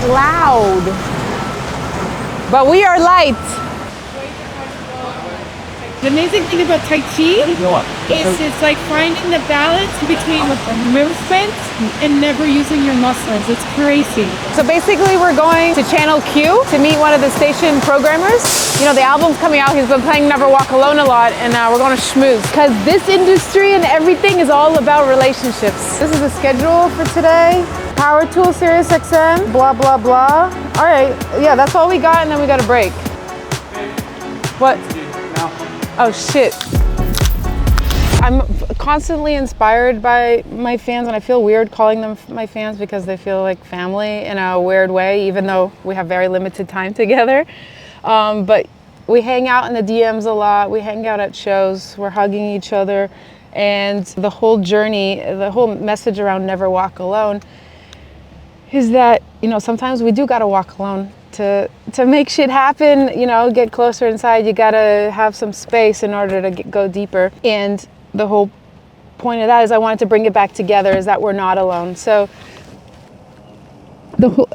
loud. But we are light. The amazing thing about Tai Chi is it's like finding the balance between movement and never using your muscles. It's crazy. So basically we're going to Channel Q to meet one of the station programmers. You know, the album's coming out, he's been playing Never Walk Alone a lot, and we're going to schmooze. Because this industry and everything is all about relationships. This is the schedule for today. Power Tool, Sirius XM, blah, blah, blah. All right, yeah, that's all we got, and then we got a break. What? Oh shit. I'm constantly inspired by my fans, and I feel weird calling them my fans because they feel like family in a weird way, even though we have very limited time together. But we hang out in the DMs a lot, we hang out at shows, we're hugging each other, and the whole journey, the whole message around Never Walk Alone is that, you know, sometimes we do gotta walk alone. To make shit happen, you know, get closer inside, you gotta have some space in order to go deeper. And the whole point of that is I wanted to bring it back together, is that we're not alone. So the whole,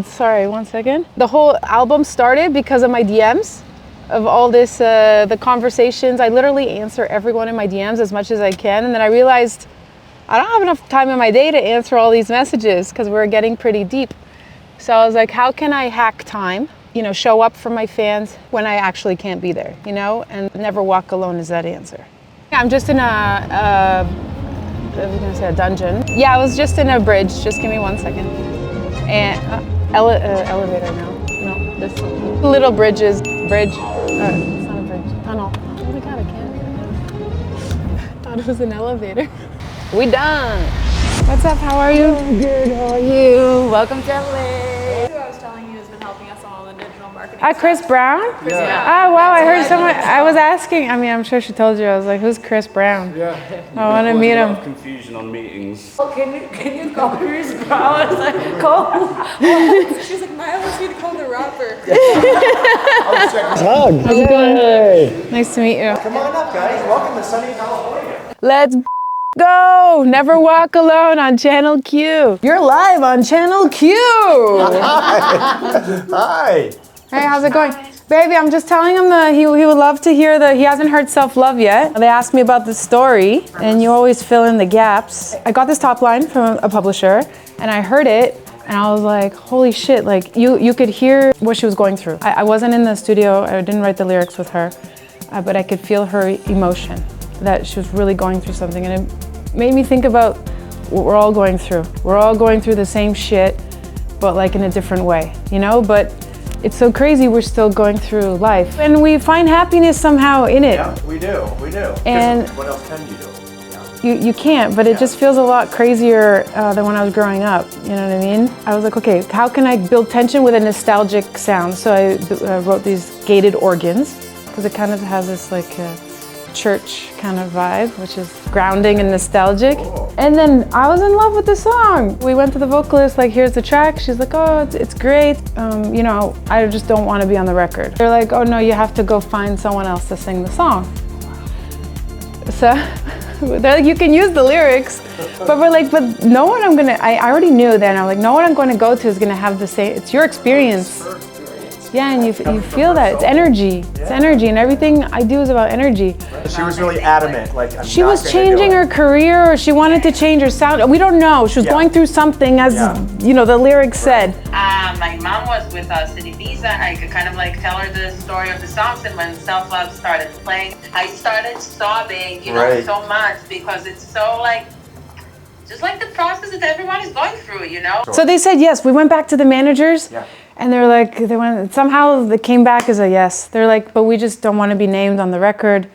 sorry, one second. The whole album started because of my DMs, of all this, the conversations. I literally answer everyone in my DMs as much as I can. And then I realized I don't have enough time in my day to answer all these messages because we're getting pretty deep. So I was like, how can I hack time, you know, show up for my fans when I actually can't be there, you know, and Never Walk Alone is that answer. I'm just in I was gonna say a dungeon. Yeah, I was just in a bridge, just give me 1 second. And elevator, no, this little bridge, it's not a bridge, tunnel. Oh my God, I can't. Thought it was an elevator. We done. What's up, how are you? Good, how are you? Welcome to LA. Who I was telling you has been helping us all in digital marketing. Chris Brown? Yeah. Oh, wow, I heard someone, I was asking, I mean, I'm sure she told you, I was like, who's Chris Brown? Yeah. I want to meet him. A lot of confusion on meetings. Oh, can you call Chris Brown? I was like, call. She's like, Maya wants me to call the rapper. Hug. How's it going? Nice to meet you. Come on up, guys. Welcome to sunny California. Let's go! Never Walk Alone on Channel Q. You're live on Channel Q! Hi. Hey, how's it going? Baby, I'm just telling him that he would love to hear he hasn't heard Self Love yet. They asked me about the story, and you always fill in the gaps. I got this top line from a publisher, and I heard it, and I was like, holy shit, like you could hear what she was going through. I wasn't in the studio, I didn't write the lyrics with her, but I could feel her emotion, that she was really going through something, and it made me think about what we're all going through. We're all going through the same shit, but like in a different way, you know? But it's so crazy we're still going through life. And we find happiness somehow in it. Yeah, we do. And what else can you do? You can't, but it just feels a lot crazier than when I was growing up, you know what I mean? I was like, okay, how can I build tension with a nostalgic sound? So I wrote these gated organs, because it kind of has this like church kind of vibe, which is grounding and nostalgic. And then I was in love with the song. We went to the vocalist, like, here's the track. She's like, oh, it's great. You know, I just don't want to be on the record. They're like, oh no, you have to go find someone else to sing the song. So they're like, you can use the lyrics, but we're like, but no one I already knew then, I'm like, no one I'm going to go to is going to have the same, it's your experience. Yeah, and you feel that, it's energy. It's energy, and everything I do is about energy. She was really adamant, like, she was changing her career, or she wanted to change her sound. We don't know. She was going through something, as you know, the lyrics said. My mom was with us in Ibiza. I could kind of like tell her the story of the songs, and when Self Love started playing, I started sobbing, you know, so much, because it's so like, just like the process that everyone is going through, you know? So they said yes. We went back to the managers. Yeah. And they're like, somehow they came back as a yes. They're like, but we just don't want to be named on the record,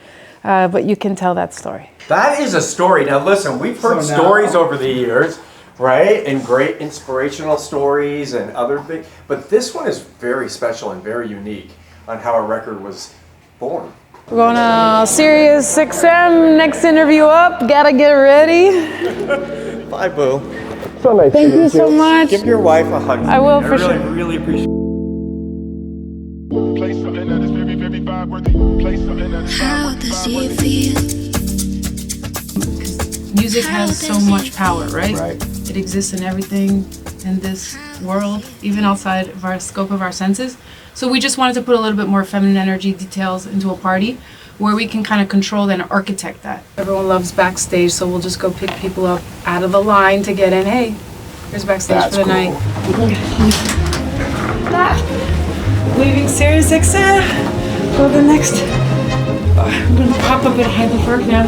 but you can tell that story. That is a story. Now listen, we've heard stories over the years, right? And great inspirational stories and other things. But this one is very special and very unique on how a record was born. We're going to Sirius XM, next interview up. Gotta get ready. Bye, boo. So nice. Thank you so much. Give your wife a hug. I will for sure. I really appreciate it. How does it feel? Music has so much power, right? It exists in everything. in this world, even outside of our scope of our senses. So we just wanted to put a little bit more feminine energy details into a party where we can kind of control and architect that. Everyone loves Backstage, so we'll just go pick people up out of the line to get in. Hey, here's Backstage for the night. Leaving Sirius XM for the next. I'm gonna pop up at Hyde Park now.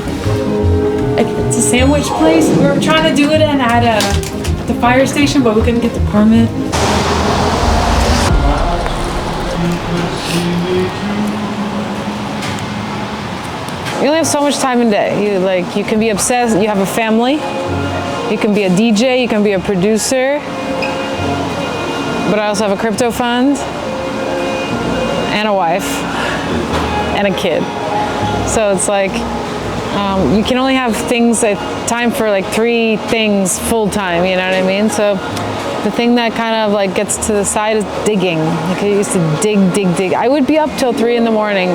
It's a sandwich place. We were trying to do it at the fire station, but we couldn't get the permit. You only have so much time in a day. You can be obsessed. You have a family. You can be a DJ. You can be a producer. But I also have a crypto fund and a wife and a kid. So it's like you can only have time for like 3 things full time. You know what I mean? So the thing that kind of gets to the side is digging. Like I used to dig. I would be up till 3 in the morning.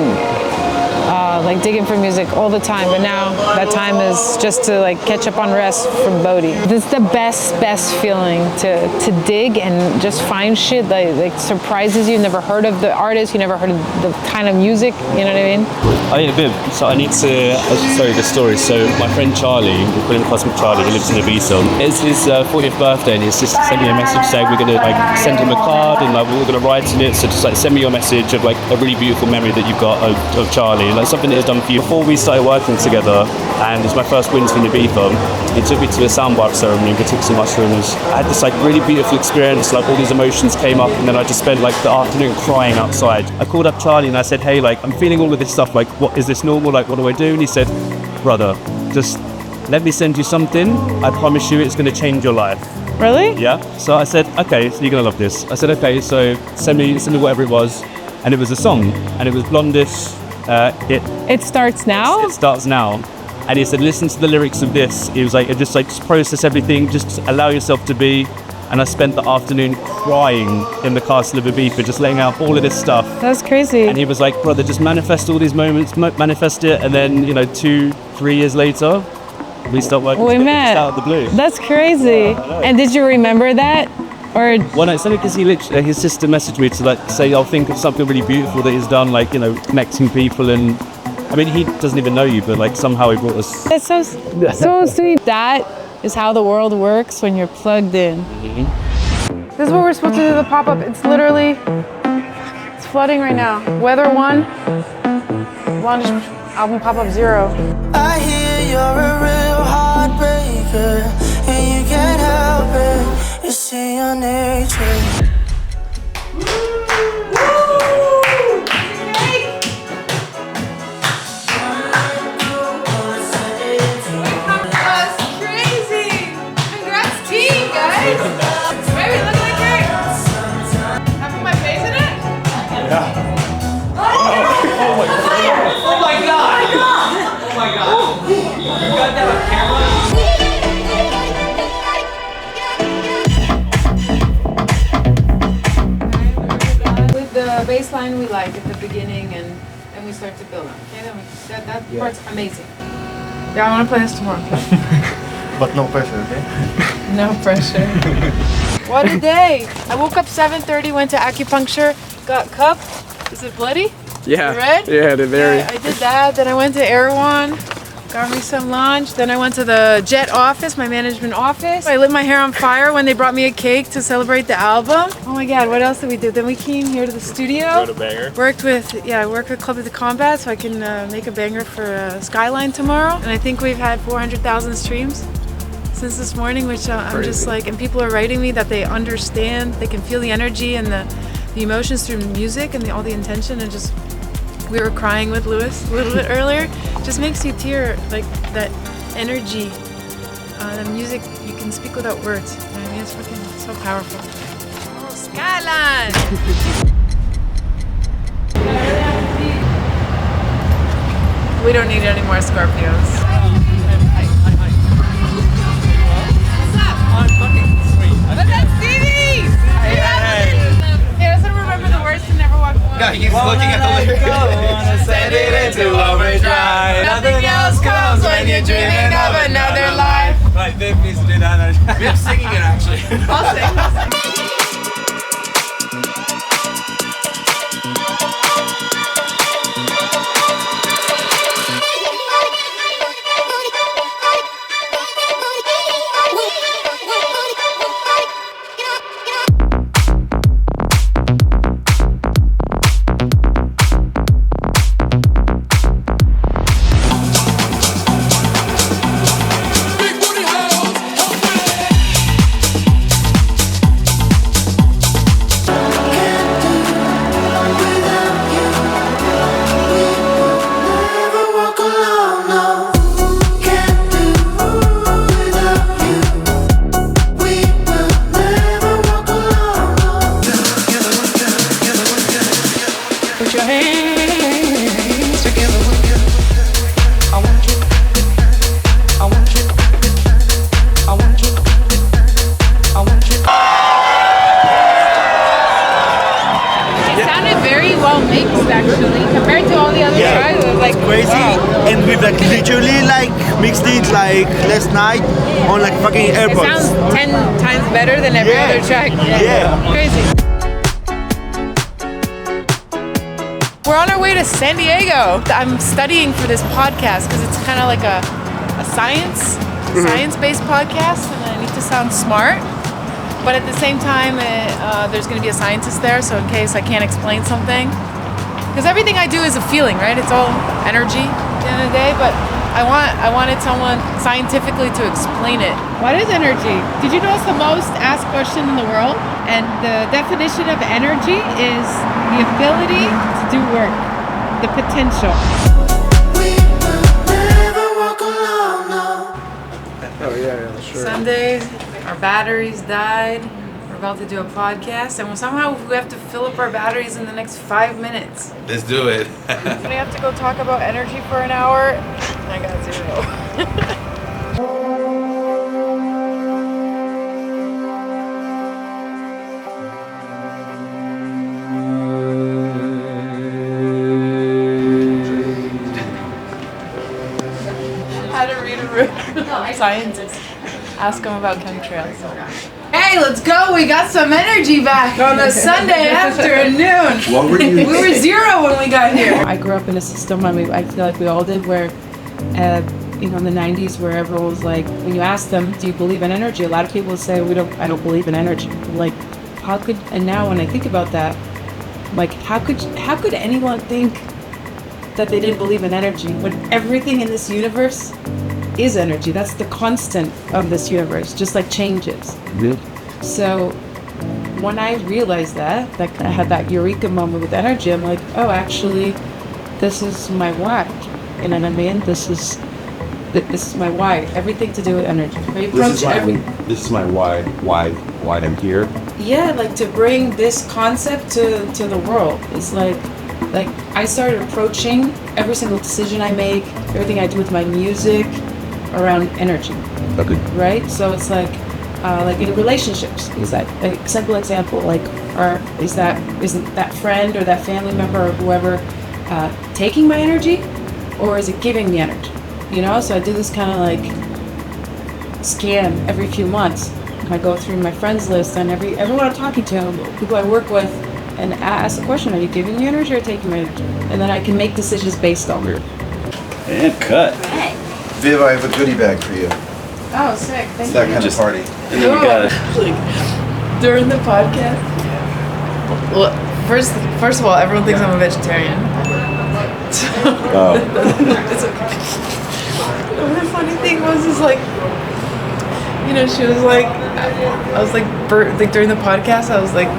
Digging for music all the time, but now that time is just to catch up on rest from Bodhi. This is the best feeling to dig and just find shit that surprises you. Never heard of the artist, you never heard of the kind of music, you know what I mean? I need a bit. So I need to tell you the story. So my friend Charlie, we call him Cosmic Charlie, he lives in Ibiza. It's his 40th birthday, and he's just sent me a message saying we're gonna send him a card and we're gonna write in it. So just send me your message of a really beautiful memory that you've got of Charlie, something that he's done for you. Before we started working together, and it's my first wins from Ibiza, he took me to a soundbar ceremony. We took some mushrooms. I had this really beautiful experience. All these emotions came up, and then I just spent the afternoon crying outside. I called up Charlie and I said, hey, I'm feeling all of this stuff. What is this normal? What do I do? And he said, brother, just let me send you something. I promise you, it's going to change your life. Really? Yeah. So I said, okay, so you're gonna love this. I said, okay, so send me whatever it was, and it was a song, and it was Blondish. It starts now. It starts now. And he said, listen to the lyrics of this. He was just process everything, just allow yourself to be. And I spent the afternoon crying in the castle of Ibiza, just laying out all of this stuff. That's crazy. And he was like, brother, just manifest all these moments, manifest it. And then, 2-3 years later, we start working we met out of the blue. That's crazy. And did you remember that? Or well, no, it's only because his sister messaged me to say, I'll think of something really beautiful that he's done, connecting people. And I mean, he doesn't even know you, but somehow he brought us. That's so sweet. That is how the world works when you're plugged in. Mm-hmm. This is what we're supposed to do, the pop-up. It's literally, it's flooding right now. Weather 1, Blondish album pop-up 0. I hear you're a real heartbreaker, and you can't help it. You see your nature. Bass line we like at the beginning, and we start to build up. Okay, that part's amazing. Yeah, I want to play this tomorrow. But no pressure, okay? No pressure. What a day! I woke up 7:30, went to acupuncture, got cupped. Is it bloody? Yeah. Red? Yeah, they're very. Yeah, I did that. Then I went to Erewhon. Got me some lunch. Then I went to the Jet office, my management office. I lit my hair on fire when they brought me a cake to celebrate the album. Oh my God, what else did we do? Then we came here to the studio. Wrote a banger. Worked with Club of the Combat so I can make a banger for Skyline tomorrow. And I think we've had 400,000 streams since this morning, which I'm just and people are writing me that they understand, they can feel the energy and the emotions through music and all the intention, and just we were crying with Lewis a little bit earlier. Just makes you tear, that energy, the music, you can speak without words. You know what I mean? It's fucking so powerful. Oh, Skyline! We don't need any more Scorpios. What's up? I'm fucking sweet. What's up, Stevie? Hey, doesn't remember the words to Never Walk Alone. No, he's looking at the lyrics. Wanna set it into overdrive. Nothing else comes when you're dreaming of another life. We're singing it actually. I'll sing. Last night on like fucking AirPods. It sounds 10 times better than every other track. Yeah. Crazy. We're on our way to San Diego. I'm studying for this podcast because it's kind of like a science-based podcast, and I need to sound smart. But at the same time, there's going to be a scientist there, so in case I can't explain something. Because everything I do is a feeling, right? It's all energy at the end of the day, but I wanted someone scientifically to explain it. What is energy? Did you know it's the most asked question in the world? And the definition of energy is the ability to do work, the potential. Oh yeah, sure. Sunday, our batteries died. We're about to do a podcast, and somehow we have to fill up our batteries in the next 5 minutes. Let's do it. We have to go talk about energy for an hour. I got zero. How to read a room. Scientist. Ask them about chemtrails. Hey, let's go. We got some energy back on a Sunday afternoon. What were you? We were zero when we got here. I grew up in a system, I feel like we all did, where, in the 90s, where everyone was like, when you ask them, do you believe in energy? A lot of people would say, I don't believe in energy. Like, how could, and now when I think about that, like, how could anyone think that they didn't believe in energy when everything in this universe is energy? That's the constant of this universe, just like changes. Mm-hmm. So when I realized that I had that eureka moment with energy, I'm like, oh, actually, this is my why. You know what I mean? This is my why. Everything to do with energy. This is my why I'm here. Yeah, like to bring this concept to the world. It's like I started approaching every single decision I make, everything I do with my music around energy. Okay. Right? So it's like in relationships, is that a simple example? Like, isn't that friend or that family member or whoever taking my energy, or is it giving me energy? You know, so I do this kind of like scan every few months. I go through my friends list and everyone I'm talking to, people I work with, and ask the question: are you giving me energy or taking my energy? And then I can make decisions based on it. And cut. Hey. Viv, I have a goodie bag for you. Oh, sick! Thank It's you. that kind of party. And then we got like during the podcast. Well, first of all, everyone thinks I'm a vegetarian. It's okay. The funny thing was, is like, she was like, I was like, during the podcast, I was like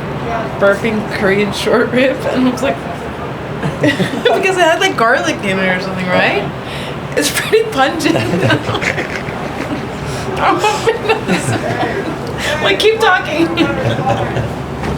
burping Korean short rib, and I was like, because it had like garlic in it or something, right? It's pretty pungent. I'm hoping not. Like, keep talking.